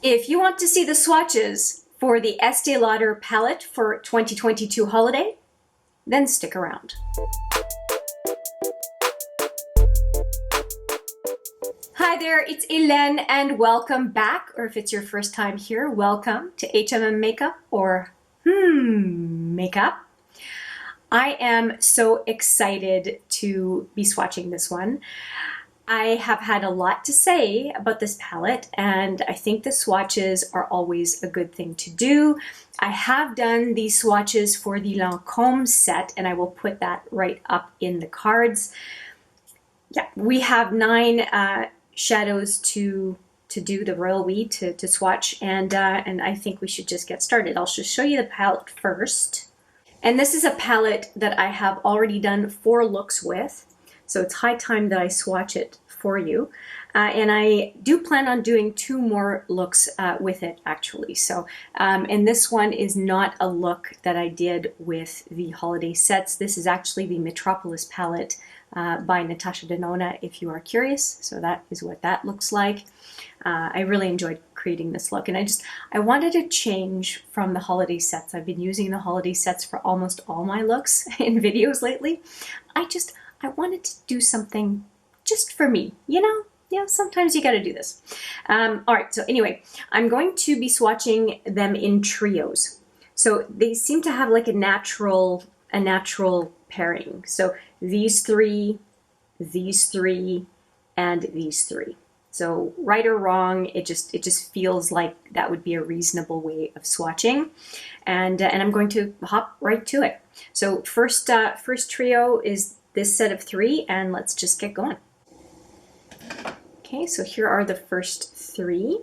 If you want to see the swatches for the Estee Lauder palette for 2022 holiday, then stick around. Hi there, it's Hélène and welcome back, or if it's your first time here, welcome to HMM Makeup or Makeup. I am so excited to be swatching this one. I have had a lot to say about this palette, and I think the swatches are always a good thing to do. I have done these swatches for the Lancôme set, and I will put that right up in the cards. Yeah, we have 9 shadows to do, the royal we to swatch, and I think we should just get started. I'll just show you the palette first. And this is a palette that I have already done 4 looks with. So it's high time that I swatch it for you. And I do plan on doing 2 more looks with it actually. So, and this one is not a look that I did with the holiday sets. This is actually the Metropolis palette by Natasha Denona, if you are curious. So that is what that looks like. I really enjoyed creating this look, and I wanted to change from the holiday sets. I've been using the holiday sets for almost all my looks in videos lately. I wanted to do something just for me, you know? Yeah, sometimes you gotta do this. All right, so anyway, I'm going to be swatching them in trios. So they seem to have like a natural pairing. So these 3, and these 3. So right or wrong, it just feels like that would be a reasonable way of swatching. And I'm going to hop right to it. So first trio is this set of 3, and let's just get going. Okay, so here are the first 3.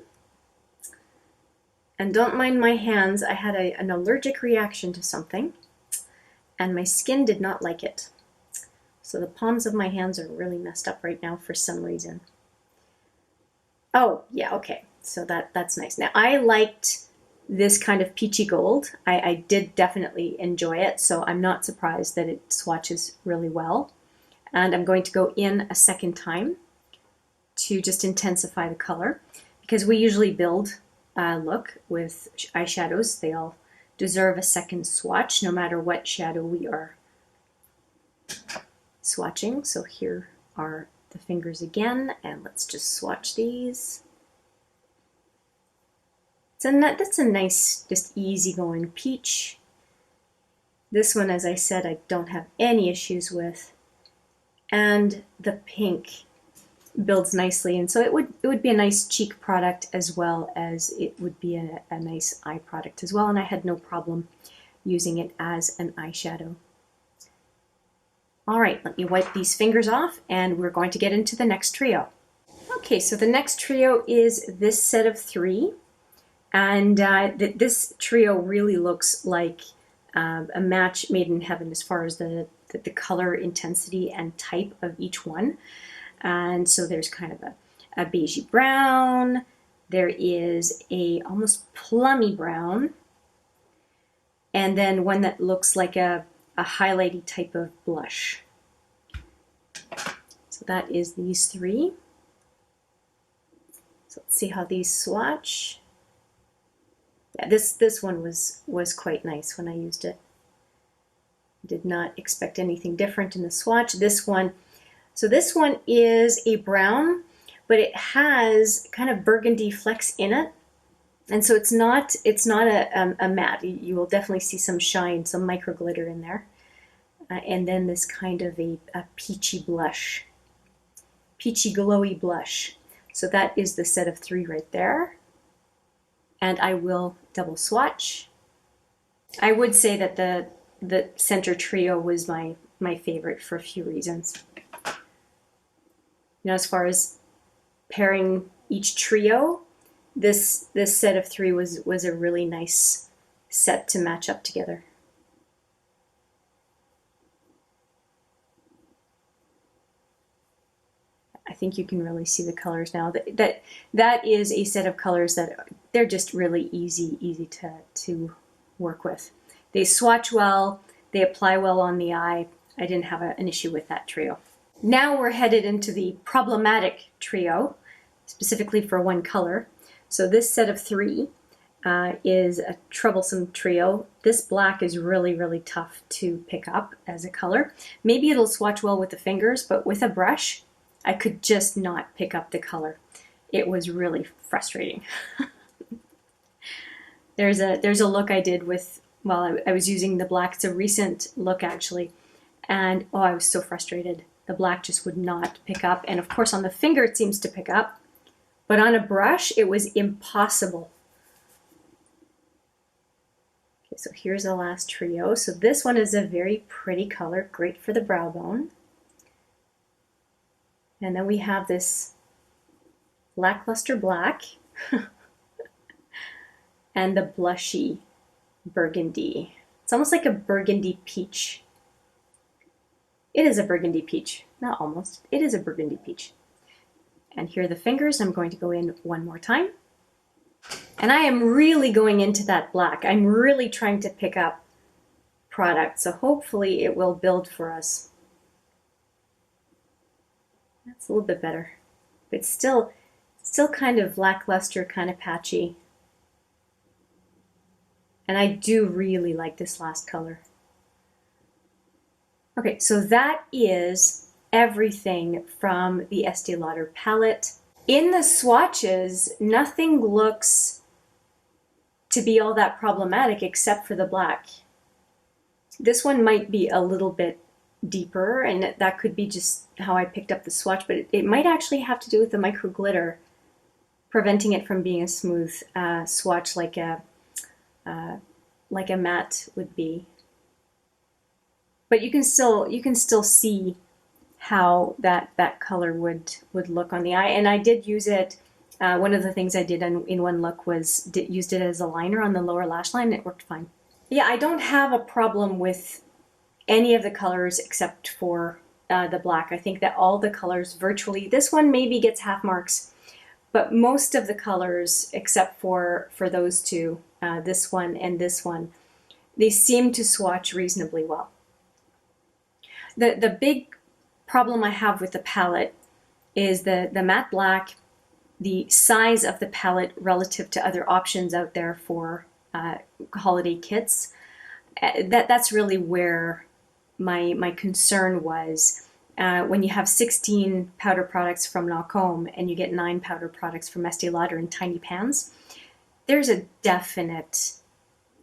And don't mind my hands, I had an allergic reaction to something, and my skin did not like it. So the palms of my hands are really messed up right now for some reason. Oh, yeah, okay, so that's nice. Now, I liked this kind of peachy gold. I did definitely enjoy it, so I'm not surprised that it swatches really well. And I'm going to go in a second time to just intensify the color, because we usually build a look with eyeshadows. They all deserve a second swatch, no matter what shadow we are swatching. So here are the fingers again, and let's just swatch these. So that's a nice, just easygoing peach. This one, as I said, I don't have any issues with. And the pink builds nicely, and so it would be a nice cheek product as well as it would be a nice eye product as well, and I had no problem using it as an eyeshadow. All right, let me wipe these fingers off, and we're going to get into the next trio. Okay, so the next trio is this set of 3, and this trio really looks like a match made in heaven as far as the color intensity and type of each one. And so there's kind of a beigey brown, there is a almost plummy brown, and then one that looks like a highlighty type of blush. So that is these 3. So let's see how these swatch. Yeah, this one was quite nice when I used it. Did not expect anything different in the swatch. This one is a brown, but it has kind of burgundy flecks in it, and so it's not a matte. You will definitely see some shine, some micro glitter in there, and then this kind of a peachy blush, peachy glowy blush. So that is the set of 3 right there, and I will double swatch. I would say that the center trio was my favorite for a few reasons. You know, as far as pairing each trio, this set of 3 was a really nice set to match up together. I think you can really see the colors now. That is a set of colors that they're just really easy to work with. They swatch well, they apply well on the eye. I didn't have an issue with that trio. Now we're headed into the problematic trio, specifically for one color. So this set of 3 is a troublesome trio. This black is really, really tough to pick up as a color. Maybe it'll swatch well with the fingers, but with a brush, I could just not pick up the color. It was really frustrating. There's a look I did with, well, I was using the black. It's a recent look actually, and oh, I was so frustrated. The black just would not pick up, and of course on the finger it seems to pick up, but on a brush it was impossible. Okay, so here's the last trio. So this one is a very pretty color, great for the brow bone. And then we have this lackluster black and the blushy burgundy. It's almost like a burgundy peach. It is a burgundy peach, not almost. It is a burgundy peach. And here are the fingers. I'm going to go in one more time. And I am really going into that black. I'm really trying to pick up product, so hopefully it will build for us. That's a little bit better. But still kind of lackluster, kind of patchy. And I do really like this last color. Okay, so that is everything from the Estee Lauder palette. In the swatches, nothing looks to be all that problematic except for the black. This one might be a little bit deeper, and that could be just how I picked up the swatch, but it might actually have to do with the micro glitter, preventing it from being a smooth swatch like a matte would be. But you can still see how that color would look on the eye. And I did use it, one of the things I did in one look was used it as a liner on the lower lash line. It worked fine. Yeah, I don't have a problem with any of the colors except for the black. I think that all the colors virtually, this one maybe gets half marks, but most of the colors except for those two, this one and this one, they seem to swatch reasonably well. The big problem I have with the palette is the matte black, the size of the palette relative to other options out there for holiday kits. That's really where my concern was. When you have 16 powder products from Lancôme and you get 9 powder products from Estee Lauder in tiny pans, there's a definite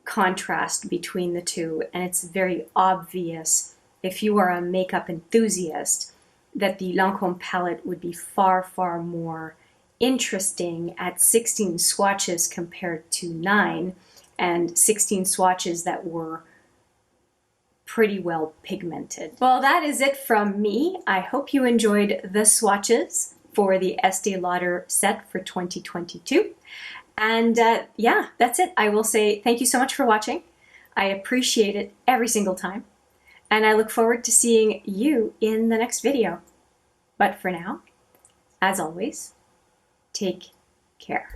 contrast between the two, and it's very obvious if you are a makeup enthusiast that the Lancôme palette would be far, far more interesting at 16 swatches compared to 9, and 16 swatches that were pretty well pigmented. Well, that is it from me. I hope you enjoyed the swatches for the Estee Lauder set for 2022. And yeah, that's it. I will say thank you so much for watching. I appreciate it every single time. And I look forward to seeing you in the next video. But for now, as always, take care.